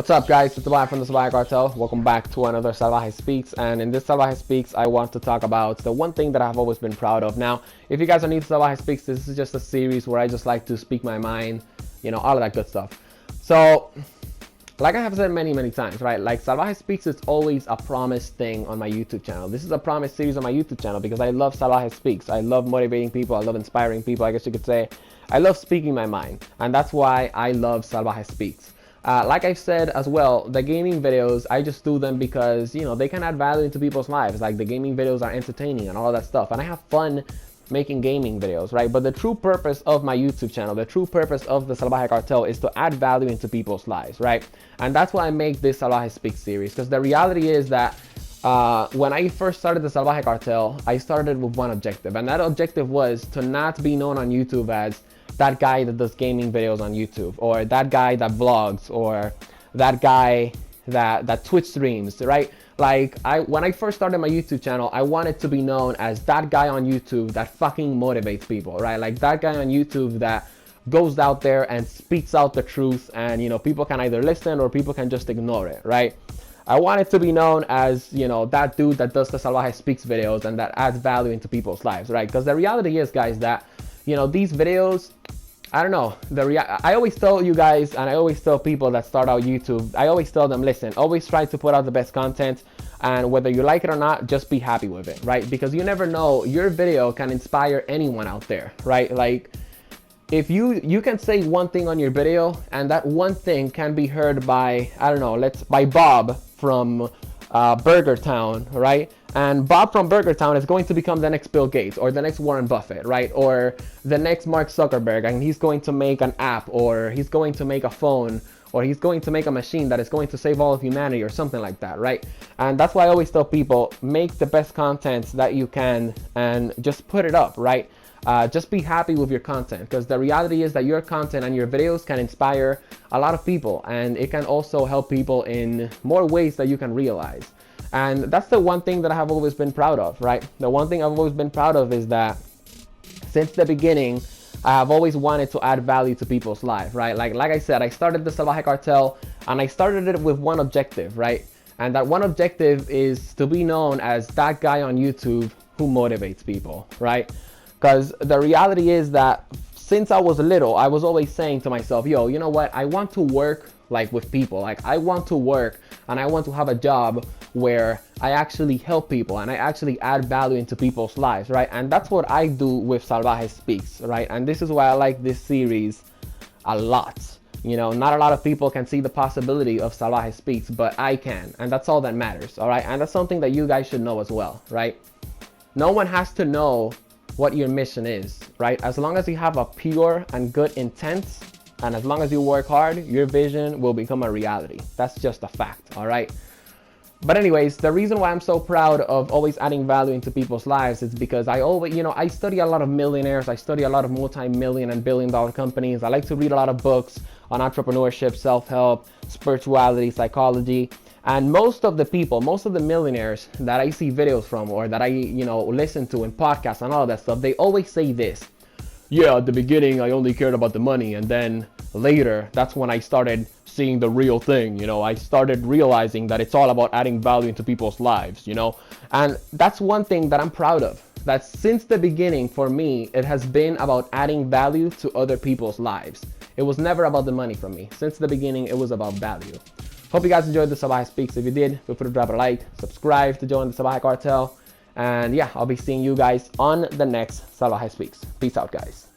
What's up, guys? It's Salvajee from the Salvajee Cartel. Welcome back to another Salvajee Speaks. And in this Salvajee Speaks, I want to talk about the one thing that I've always been proud of. Now, if you guys are new to Salvajee Speaks, this is just a series where I just like to speak my mind, all of that good stuff. So, like I have said many times, right? Like Salvajee Speaks is always a promised thing on my YouTube channel. This is a promised series on my YouTube channel because I love Salvajee Speaks. I love motivating people. I love inspiring people, I guess you could say. I love speaking my mind. And that's why I love Salvajee Speaks. Like I've said as well, the gaming videos, I just do them because, they can add value into people's lives. Like the gaming videos are entertaining and all that stuff. And I have fun making gaming videos, right? But the true purpose of my YouTube channel, the true purpose of the Salvajee Cartel is to add value into people's lives, right? And that's why I make this Salvajee Speaks series. Because the reality is that when I first started the Salvajee Cartel, I started with one objective. And that objective was to not be known on YouTube as that guy that does gaming videos on YouTube, or that guy that vlogs, or that guy that Twitch streams, right? Like when I first started my YouTube channel, I wanted to be known as that guy on YouTube that fucking motivates people, right? Like that guy on YouTube that goes out there and speaks out the truth, and people can either listen or people can just ignore it, right? I wanted to be known as, that dude that does the Salvajee Speaks videos and that adds value into people's lives, right? Because the reality is, guys, that these videos, I don't know, I always tell you guys, and I always tell people that start out YouTube, I always tell them, listen, always try to put out the best content, and whether you like it or not, just be happy with it, right? Because you never know, your video can inspire anyone out there, right? Like, if you can say one thing on your video, and that one thing can be heard by, I don't know, by Bob from Burger Town, right? And Bob from Burger Town is going to become the next Bill Gates, or the next Warren Buffett, right? Or the next Mark Zuckerberg, and he's going to make an app, or he's going to make a phone, or he's going to make a machine that is going to save all of humanity, or something like that, right? And that's why I always tell people, make the best content that you can and just put it up, right? Just be happy with your content, because the reality is that your content and your videos can inspire a lot of people, and it can also help people in more ways that you can realize. And that's the one thing that I have always been proud of, right? The one thing I've always been proud of is that since the beginning, I have always wanted to add value to people's lives, right? Like I said, I started the Salvajee Cartel, and I started it with one objective, right? And that one objective is to be known as that guy on YouTube who motivates people, right? Because the reality is that since I was little, I was always saying to myself, yo, you know what? I want to work like with people. Like I want to work and I want to have a job where I actually help people and I actually add value into people's lives, right? And that's what I do with Salvajee Speaks, right? And this is why I like this series a lot. Not a lot of people can see the possibility of Salvajee Speaks, but I can, and that's all that matters, all right? And that's something that you guys should know as well, right? No one has to know what your mission is, right? As long as you have a pure and good intent, and as long as you work hard, your vision will become a reality. That's just a fact, all right? But anyways, the reason why I'm so proud of always adding value into people's lives is because I always, I study a lot of millionaires. I study a lot of multi-million and billion-dollar companies. I like to read a lot of books on entrepreneurship, self-help, spirituality, psychology. And most of the millionaires that I see videos from, or that I, listen to in podcasts and all that stuff, they always say this. Yeah, at the beginning, I only cared about the money. And then later, that's when I started seeing the real thing. I started realizing that it's all about adding value into people's lives, And that's one thing that I'm proud of. That since the beginning, for me, it has been about adding value to other people's lives. It was never about the money for me. Since the beginning, it was about value. Hope you guys enjoyed the Salvajee Speaks. If you did, feel free to drop a like, subscribe to join the Salvajee Cartel. And yeah, I'll be seeing you guys on the next Salvajee Speaks. Peace out, guys.